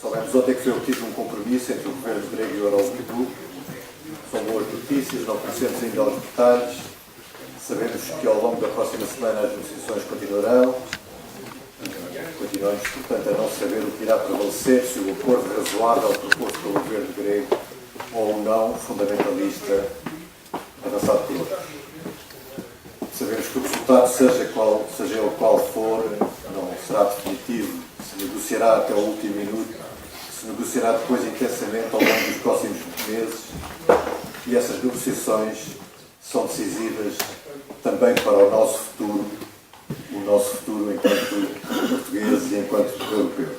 Soubemos ontem que foi obtido um compromisso entre o governo grego e o Eurogrupo. São boas notícias, não conhecemos ainda os detalhes. Sabemos que ao longo da próxima semana as negociações continuarão. Continuamos, portanto, a não saber o que irá prevalecer, se o acordo razoável proposto pelo governo grego ou não fundamentalista avançado por outros. Sabemos que o resultado, seja ele qual for, não será definitivo, se negociará até o último minuto, se negociará depois intensamente ao longo dos próximos meses, e essas negociações são decisivas também para o nosso futuro enquanto portugueses e enquanto europeus.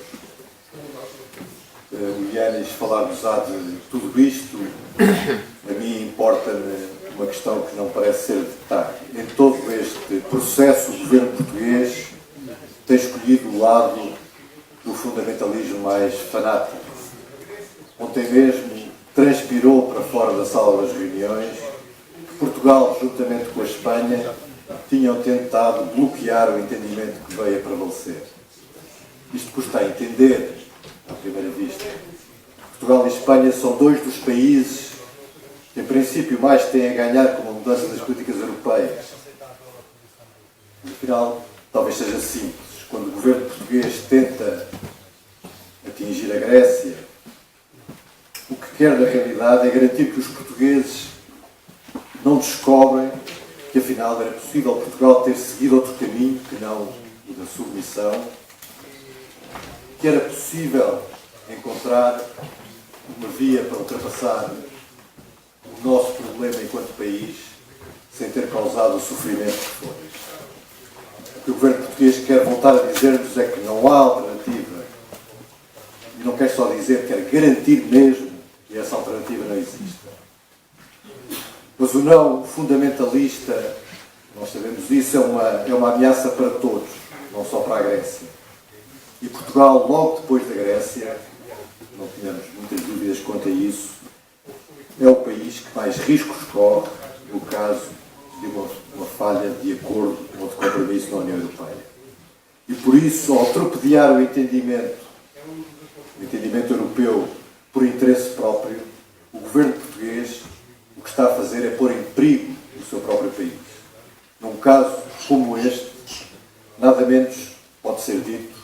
O Yanis falar-nos-á de tudo isto. A mim importa-me uma questão que não parece ser de detalhe. Em todo este processo, o governo português tem escolhido o lado do fundamentalismo mais fanático. Ontem mesmo transpirou para fora da sala das reuniões que Portugal, juntamente com a Espanha, tinham tentado bloquear o entendimento que veio a prevalecer. Isto custa a entender, à primeira vista. Portugal e Espanha são dois dos países que, em princípio, mais têm a ganhar com a mudança das políticas europeias. Afinal, talvez seja simples. Quando o governo português tenta atingir a Grécia, o que quer, na realidade, é garantir que os portugueses não descobrem que, afinal, era possível Portugal ter seguido outro caminho que não o da submissão, que era possível encontrar uma via para ultrapassar o nosso problema enquanto país sem ter causado o sofrimento que foi. O que o governo português quer voltar a dizer-nos é que não há alternativa, e não quer só dizer, quer garantir mesmo que essa alternativa não existe. Mas o não fundamentalista, nós sabemos isso, é uma ameaça para todos, não só para a Grécia. E Portugal, logo depois da Grécia, não tínhamos muitas dúvidas quanto a isso, é o país que mais riscos corre no caso de uma falha de acordo ou de compromisso na União Europeia. E por isso, ao torpedear o entendimento europeu por interesse próprio, o governo português o que está a fazer é pôr em perigo o seu próprio país. Num caso como este, nada menos pode ser dito,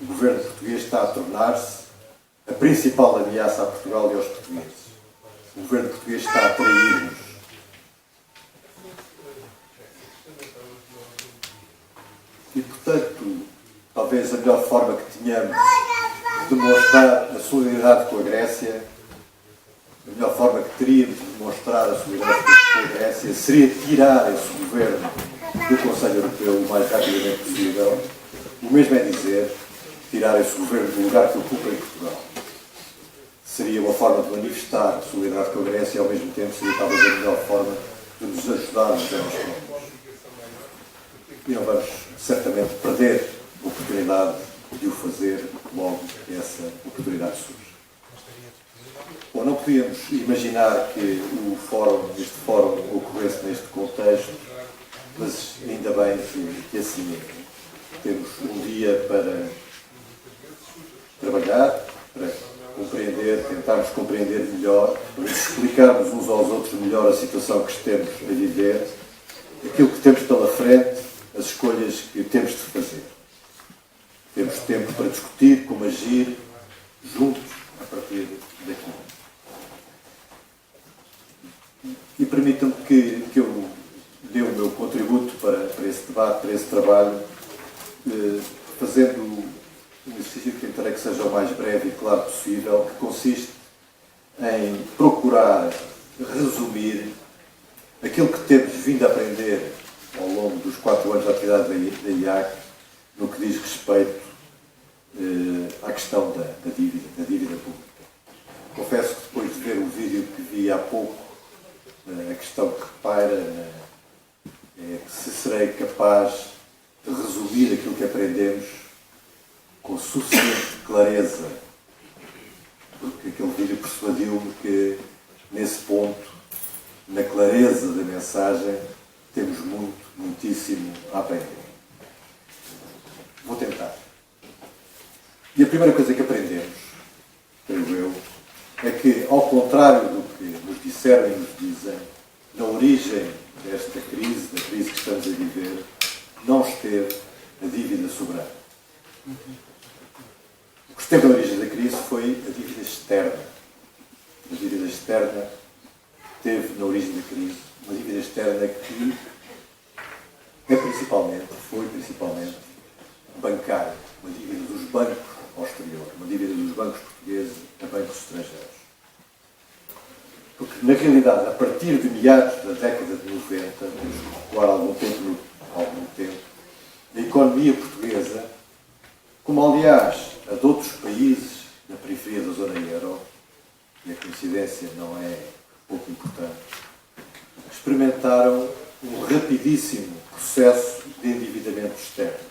o governo português está a tornar-se a principal ameaça a Portugal e aos portugueses. O governo português está a trair-nos. E, portanto, talvez a melhor forma que tenhamos de demonstrar a solidariedade com a Grécia, a melhor forma que teríamos de demonstrar a solidariedade com a Grécia seria tirar esse governo do Conselho Europeu o mais rapidamente possível. O mesmo é dizer, tirar esse governo do lugar que ocupa em Portugal. Seria uma forma de manifestar solidariedade com a Grécia e, ao mesmo tempo, seria talvez a melhor forma de nos ajudarmos a nós próprios. E não vamos, certamente, perder a oportunidade de o fazer logo que essa oportunidade surge. Bom, não podíamos imaginar que este fórum ocorresse neste contexto, mas ainda bem que assim é. Temos um dia para trabalhar, para compreender, tentarmos compreender melhor, para explicarmos uns aos outros melhor a situação que estamos a viver, aquilo que temos pela frente, as escolhas que temos de fazer. Temos tempo para discutir como agir juntos a partir daqui. E permitam-me que eu dê o meu contributo para esse debate, para esse trabalho, fazendo um exercício que tentarei que seja o mais breve e claro possível, que consiste em procurar resumir aquilo que temos vindo a aprender ao longo dos 4 anos de atividade da IAC no que diz respeito à questão da dívida pública. Confesso que depois de ver o vídeo que vi há pouco, a questão que paira é se serei capaz de resumir aquilo que aprendemos com suficiente clareza, porque aquele vídeo persuadiu-me que, nesse ponto, na clareza da mensagem, temos muitíssimo a aprender. Vou tentar. E a primeira coisa que aprendemos ao contrário do que nos disseram e nos dizem, na origem desta crise, da crise que estamos a viver, não esteve a dívida soberana. O que esteve na origem da crise foi a dívida externa. A dívida externa teve na origem da crise uma dívida externa que foi principalmente bancária, uma dívida dos bancos ao exterior, uma dívida dos bancos portugueses a bancos estrangeiros. Porque, na realidade, a partir de meados da década de 90, temos que recuar algum tempo, a economia portuguesa, como aliás a de outros países na periferia da zona euro, e a coincidência não é pouco importante, experimentaram um rapidíssimo processo de endividamento externo.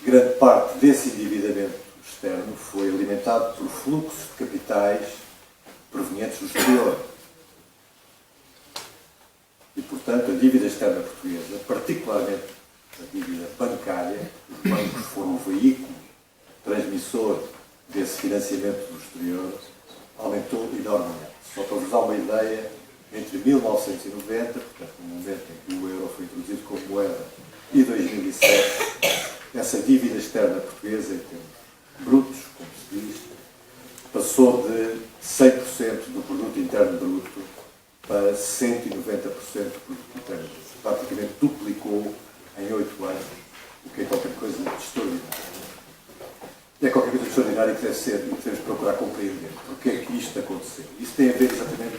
Grande parte desse endividamento externo foi alimentado por fluxos de capitais provenientes do exterior. E, portanto, a dívida externa portuguesa, particularmente a dívida bancária, os bancos foram o veículo transmissor desse financiamento do exterior, aumentou enormemente. Só para vos dar uma ideia, entre 1990, portanto, no momento em que o euro foi introduzido como moeda, e 2007, essa dívida externa portuguesa, em termos brutos, como se diz, passou de 100% do produto interno bruto para 190% do produto interno bruto. Praticamente duplicou em 8 anos, o que é qualquer coisa de extraordinário. E é qualquer coisa de extraordinário que deve ser, e que devemos procurar compreender. Porque é que isto aconteceu? Isso tem a ver exatamente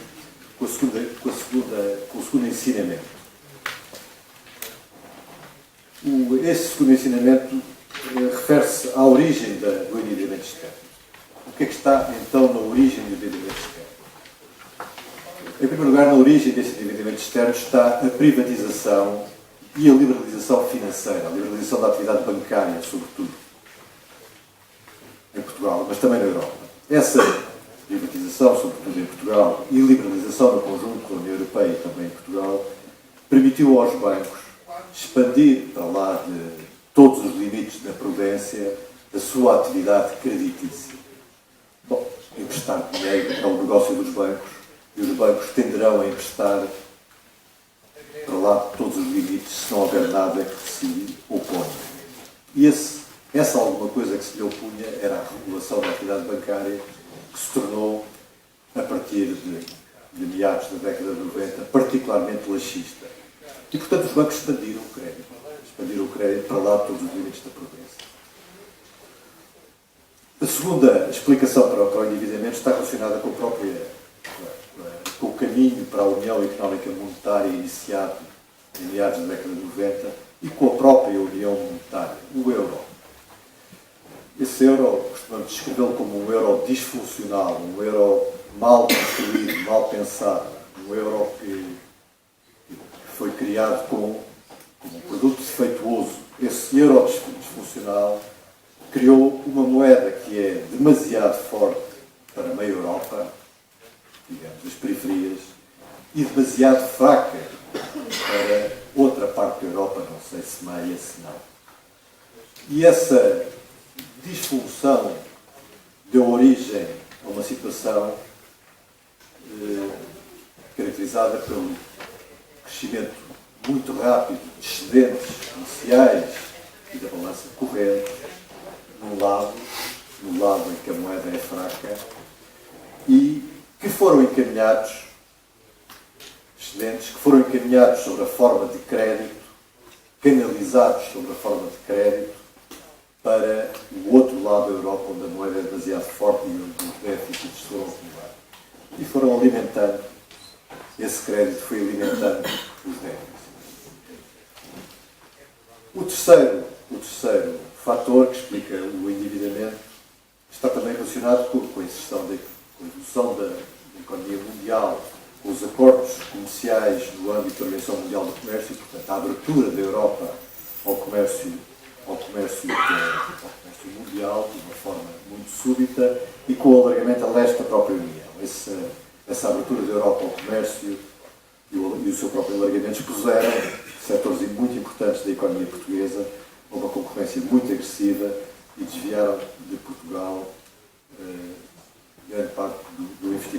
com o segundo ensinamento. Esse segundo ensinamento refere-se à origem do endividamento externo. O que é que está, então, na origem do endividamento externo? Em primeiro lugar, na origem desse endividamento externo está a privatização e a liberalização financeira, a liberalização da atividade bancária, sobretudo, em Portugal, mas também na Europa. Essa privatização, sobretudo em Portugal, e liberalização no conjunto da União Europeia e também em Portugal, permitiu aos bancos expandir para lá de todos os limites da prudência a sua atividade creditícia. Bom, emprestar dinheiro é o negócio dos bancos e os bancos tenderão a emprestar para lá de todos os limites se não houver nada que se oponha. E essa alguma coisa que se lhe opunha era a regulação da atividade bancária, que se tornou, a partir de meados da década de 90, particularmente laxista. E, portanto, os bancos expandiram o crédito para lá de todos os limites da prudência. A segunda explicação para o endividamento está relacionada com o caminho para a União Económica Monetária iniciado em meados da década de 90 e com a própria União Monetária, o euro. Esse euro, costumamos descrevê-lo como um euro disfuncional, um euro mal construído, mal pensado, um euro que foi criado como um produto defeituoso. Esse euro disfuncional criou uma moeda que é demasiado forte para a meia Europa, digamos, as periferias, e demasiado fraca para outra parte da Europa, não sei se meia, se não. E essa disfunção deu origem a uma situação caracterizada pelo crescimento muito rápido de excedentes iniciais e da balança corrente, no lado em que a moeda é fraca, e que foram encaminhados, excedentes que foram encaminhados sobre a forma de crédito, canalizados sobre a forma de crédito, para o outro lado da Europa, onde a moeda é demasiado forte e onde os déficits foram acumulados. E foram alimentando, esse crédito foi alimentando os déficits. O terceiro fator que explica o endividamento está também relacionado com a evolução da economia mundial, com os acordos comerciais no âmbito da Organização Mundial do Comércio, e, portanto, a abertura da Europa ao comércio mundial de uma forma muito súbita e com o alargamento a leste da própria União. Essa abertura da Europa ao comércio e o seu próprio alargamento expuseram setores muito importantes da economia portuguesa a uma concorrência muito agressiva e desviaram de Portugal grande parte do investimento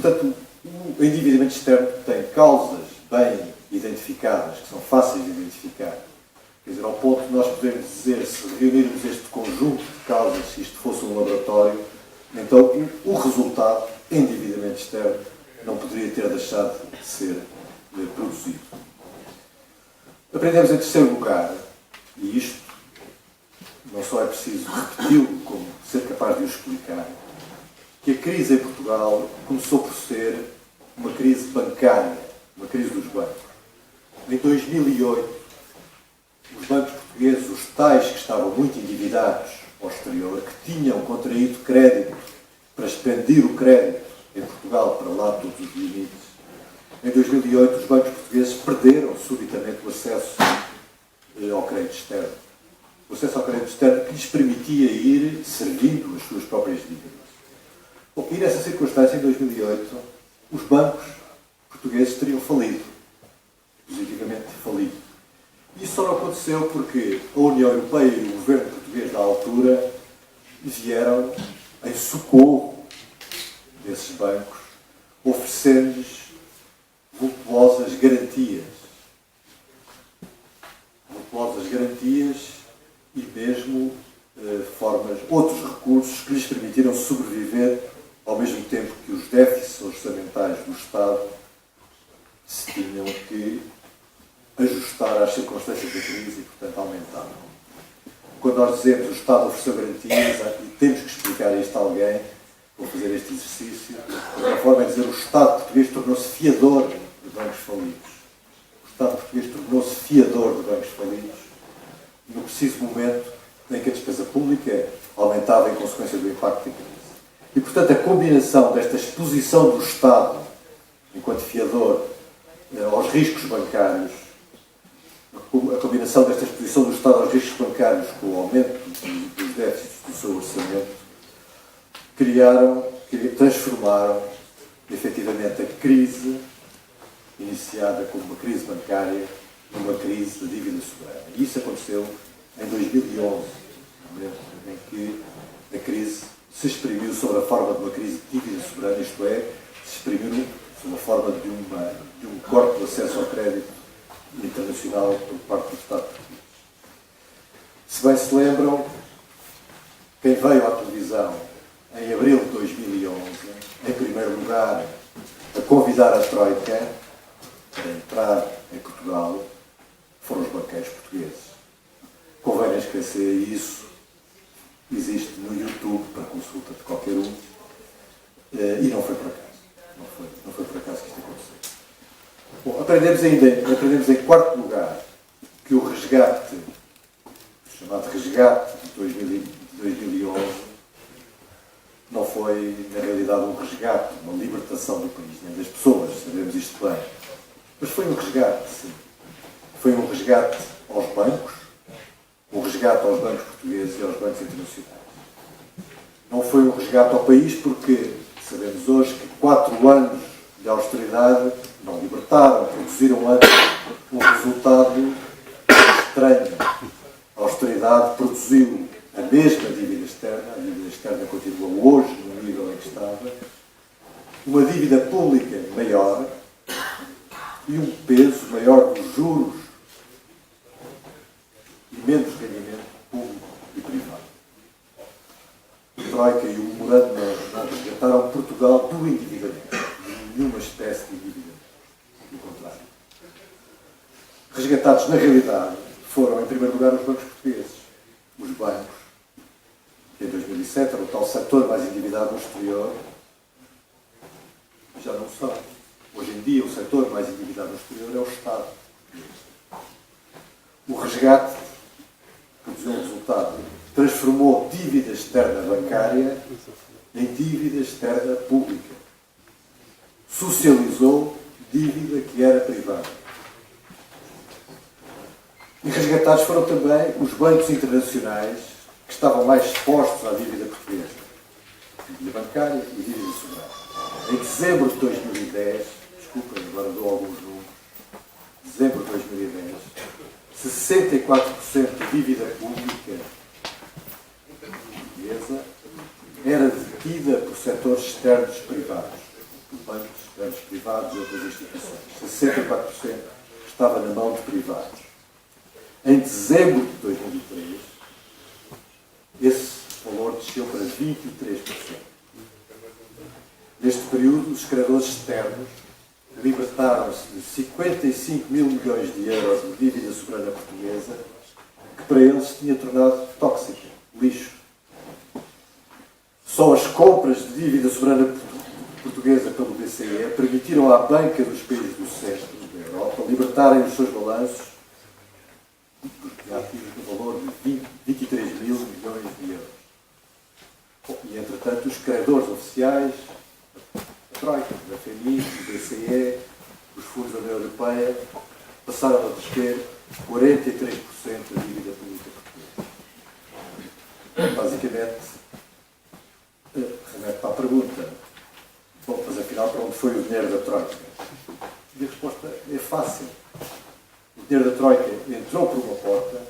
portanto, o endividamento externo tem causas bem identificadas, que são fáceis de identificar. Quer dizer, ao ponto de nós podermos dizer, se reunirmos este conjunto de causas, se isto fosse um laboratório, então o resultado, endividamento externo, não poderia ter deixado de ser produzido. Aprendemos em terceiro lugar, e isto não só é preciso repeti-lo, como ser capaz de o explicar, que a crise em Portugal começou por ser uma crise bancária, uma crise dos bancos. Em 2008, os bancos portugueses, os tais que estavam muito endividados ao exterior, que tinham contraído crédito para expandir o crédito em Portugal para lá de todos os limites, em 2008 os bancos portugueses perderam subitamente o acesso ao crédito externo. O acesso ao crédito externo que lhes permitia ir servindo as suas próprias dívidas. Bom, e nessa circunstância, em 2008, os bancos portugueses teriam falido. Positivamente falido. Isso só não aconteceu porque a União Europeia e o governo português da altura vieram em socorro desses bancos, oferecendo-lhes voluptuosas garantias. Voluptuosas garantias e mesmo outros recursos que lhes permitiram sobreviver ao mesmo tempo que os déficits orçamentais do Estado se tinham que ajustar às circunstâncias da crise e, portanto, aumentaram. Quando nós dizemos o Estado ofereceu garantias, e temos que explicar isto a alguém, vou fazer este exercício, de uma forma é dizer o Estado português tornou-se fiador de bancos falidos. O Estado português tornou-se fiador de bancos falidos no preciso momento em que a despesa pública aumentava em consequência do impacto da crise. E, portanto, a combinação desta exposição do Estado, enquanto fiador, aos riscos bancários, a combinação desta exposição do Estado aos riscos bancários com o aumento dos déficits do seu orçamento, transformaram, efetivamente, a crise, iniciada como uma crise bancária, numa crise de dívida soberana. E isso aconteceu em 2011, no momento em que a crise se exprimiu sob a forma de uma crise de dívida soberana, isto é, se exprimiu sob a forma de um corte do acesso ao crédito internacional por parte do Estado português. Se bem se lembram, quem veio à televisão em abril de 2011, em primeiro lugar, a convidar a Troika para entrar em Portugal, foram os banqueiros portugueses. Convém esquecer isso, existe no YouTube para consulta de qualquer um, e não foi por acaso. Não foi por acaso que isto aconteceu. Bom, aprendemos em quarto lugar que o resgate, chamado resgate de 2011, não foi, na realidade, um resgate, uma libertação do país, nem das pessoas, sabemos isto bem. Mas foi um resgate, sim. Foi um resgate aos bancos, um resgate aos bancos portugueses e aos bancos internacionais. Não foi um resgate ao país porque sabemos hoje que 4 anos de austeridade não libertaram, produziram antes um resultado estranho. A austeridade produziu a mesma dívida externa, a dívida externa continua hoje no nível em que estava, uma dívida pública maior e um peso maior dos juros e menos rendimento público e privado. A Troika e o memorando não resgataram Portugal do endividamento, de nenhuma espécie de endividamento. Do contrário. Resgatados, na realidade, foram, em primeiro lugar, os bancos portugueses. Os bancos, que em 2007 era o tal setor mais endividado no exterior, já não são. Hoje em dia, o setor mais endividado no exterior é o Estado. O resgate produziu um resultado. Transformou dívida externa bancária em dívida externa pública. Socializou dívida que era privada. E resgatados foram também os bancos internacionais que estavam mais expostos à dívida portuguesa. Dívida bancária e dívida soberana. Em dezembro de 2010, desculpem, agora dou alguns números, dezembro de 2010, 64% de dívida pública portuguesa era detida por setores externos privados, por bancos privados e outras instituições. 64% estava na mão de privados. Em dezembro de 2003, esse valor desceu para 23%. Neste período, os credores externos libertaram-se de 55 mil milhões de euros de dívida soberana portuguesa, que para eles se tinha tornado tóxica, lixo. Só as compras de dívida soberana portuguesa pelo BCE permitiram à banca dos países do centro da Europa libertarem os seus balanços de ativos no valor de 23 mil milhões de euros. E, entretanto, os credores oficiais, a Troika, a FMI, o BCE, os fundos da União Europeia, passaram a ter 43% da dívida pública portuguesa. Basicamente, remete para a pergunta: bom, mas afinal, para onde foi o dinheiro da Troika? E a resposta é fácil. O dinheiro da Troika entrou por uma porta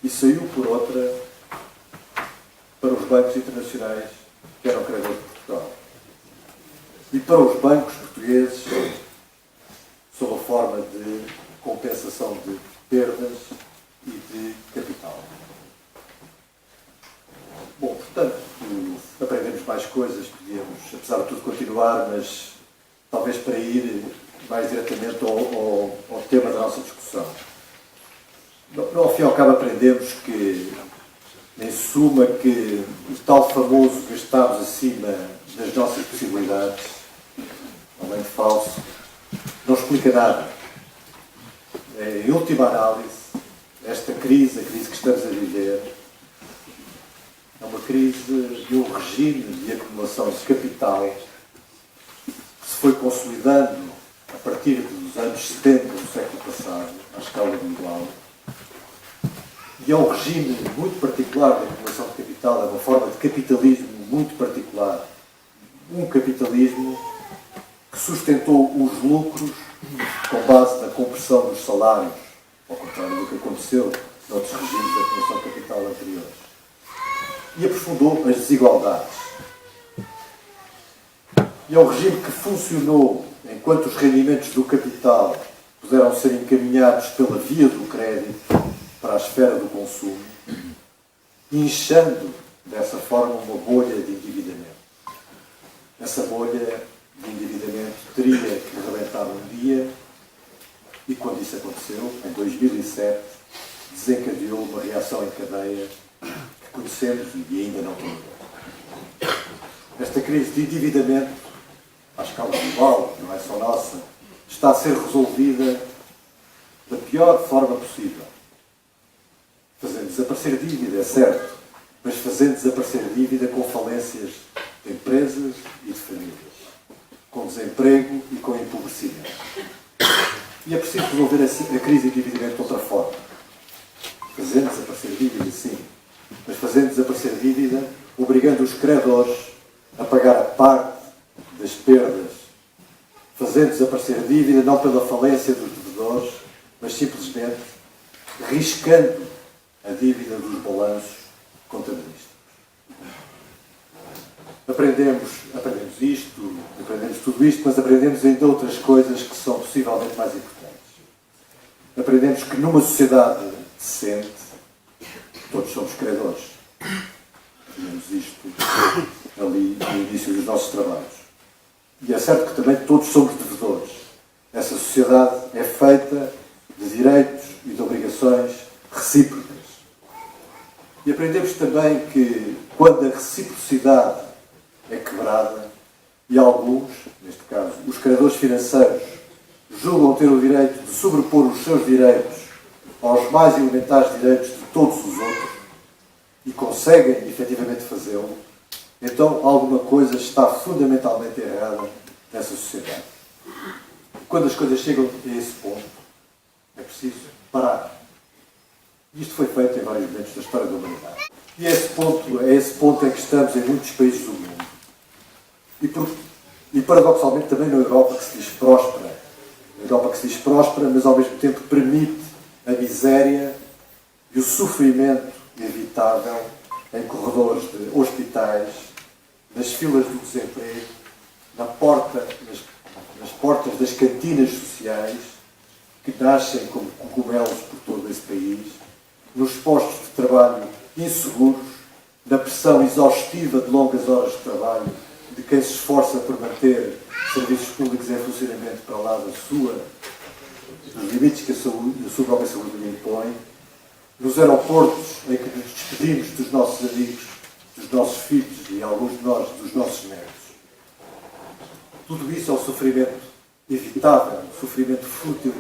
e saiu por outra para os bancos internacionais que eram credores de Portugal. E para os bancos portugueses, sob a forma de compensação de perdas e de capital. Bom, portanto, aprendemos mais coisas, podíamos, apesar de tudo, continuar, mas talvez para ir mais diretamente ao tema da nossa discussão. Ao fim e ao cabo aprendemos que, em suma, que o tal famoso gastarmos acima das nossas possibilidades, além de falso, não explica nada. Em última análise, esta crise, a crise que estamos a viver, é uma crise de um regime de acumulação de capital que se foi consolidando a partir dos anos 70 do século passado, à escala global. E é um regime muito particular de acumulação de capital, é uma forma de capitalismo muito particular. Um capitalismo que sustentou os lucros com base na compressão dos salários, ao contrário do que aconteceu noutros regimes de acumulação de capital anteriores. E aprofundou as desigualdades. E é um regime que funcionou enquanto os rendimentos do capital puderam ser encaminhados pela via do crédito para a esfera do consumo, inchando dessa forma uma bolha de endividamento. Essa bolha de endividamento teria que rebentar um dia e, quando isso aconteceu, em 2007, desencadeou uma reação em cadeia que conhecemos e ainda não temos. Esta crise de endividamento, à escala global, não é só nossa, está a ser resolvida da pior forma possível. Fazendo desaparecer dívida, é certo, mas fazendo desaparecer dívida com falências de empresas e de famílias, com desemprego e com empobrecimento. E é preciso resolver a crise de endividamento de outra forma. Fazendo desaparecer dívida, sim, mas fazendo desaparecer dívida, obrigando os credores a pagar a parte das perdas, fazendo desaparecer dívida não pela falência dos devedores, mas simplesmente riscando a dívida dos balanços contabilísticos. Aprendemos isto, aprendemos tudo isto, mas aprendemos ainda outras coisas que são possivelmente mais importantes. Aprendemos que numa sociedade decente, todos somos credores. Aprendemos isto ali no início dos nossos trabalhos. E é certo que também todos somos devedores. Essa sociedade é feita de direitos e de obrigações recíprocas. E aprendemos também que, quando a reciprocidade é quebrada, e alguns, neste caso, os credores financeiros, julgam ter o direito de sobrepor os seus direitos aos mais elementares direitos de todos os outros, e conseguem efetivamente fazê-lo, então alguma coisa está fundamentalmente errada nessa sociedade. Quando as coisas chegam a esse ponto, é preciso parar. Isto foi feito em vários momentos da história da humanidade. E é esse ponto em que estamos em muitos países do mundo. E paradoxalmente também na Europa, que se diz próspera. Na Europa que se diz próspera, mas ao mesmo tempo permite a miséria e o sofrimento inevitável em corredores de hospitais, nas filas do desemprego, na porta nas portas das cantinas sociais, que nascem como cogumelos por todo esse país, nos postos de trabalho inseguros, na pressão exaustiva de longas horas de trabalho de quem se esforça por manter serviços públicos em funcionamento para lá dos limites que a sua própria saúde lhe impõe, nos aeroportos em que nos despedimos dos nossos amigos, dos nossos filhos e alguns de nós dos nossos netos. Tudo isso é o sofrimento evitável, o sofrimento fútil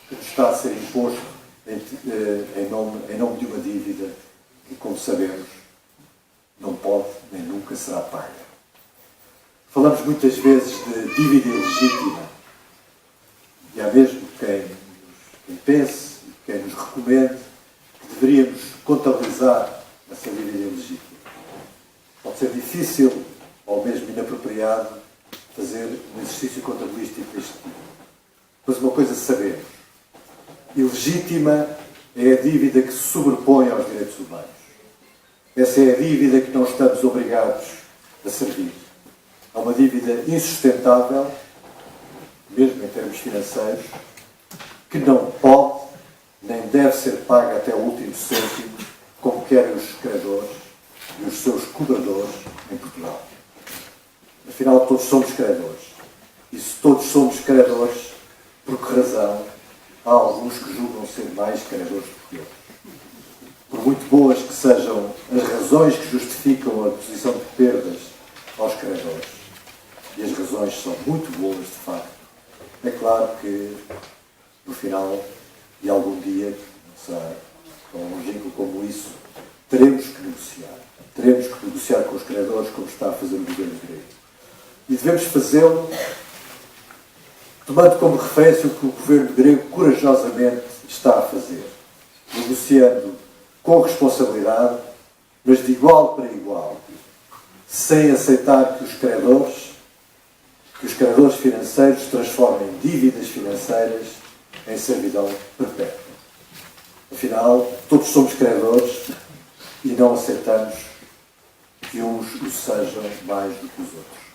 que nos está a ser imposto em nome de uma dívida que, como sabemos, não pode nem nunca será paga. Falamos muitas vezes de dívida ilegítima e há mesmo quem pense e quem nos recomende que deveríamos contabilizar essa dívida ilegítima. Pode ser difícil ou mesmo inapropriado fazer um exercício contabilístico deste tipo. Mas uma coisa sabemos: ilegítima é a dívida que se sobrepõe aos direitos humanos. Essa é a dívida que não estamos obrigados a servir. É uma dívida insustentável, mesmo em termos financeiros, que não pode nem deve ser paga até o último cêntimo, como querem os credores e os seus cobradores em Portugal. Afinal, todos somos credores. E se todos somos credores, por que razão há alguns que julgam ser mais credores do que outros? Por muito boas que sejam as razões que justificam a posição de perdas aos credores, e as razões são muito boas, de facto, é claro que, no final de algum dia, não será tão longínquo como isso, teremos que negociar. Teremos que negociar com os credores, como está a fazer o governo grego. E devemos fazê-lo tomando como referência o que o governo grego corajosamente está a fazer, negociando com responsabilidade, mas de igual para igual, sem aceitar que os credores financeiros transformem dívidas financeiras em servidão perpétua. Afinal, todos somos credores e não aceitamos que uns o sejam mais do que os outros.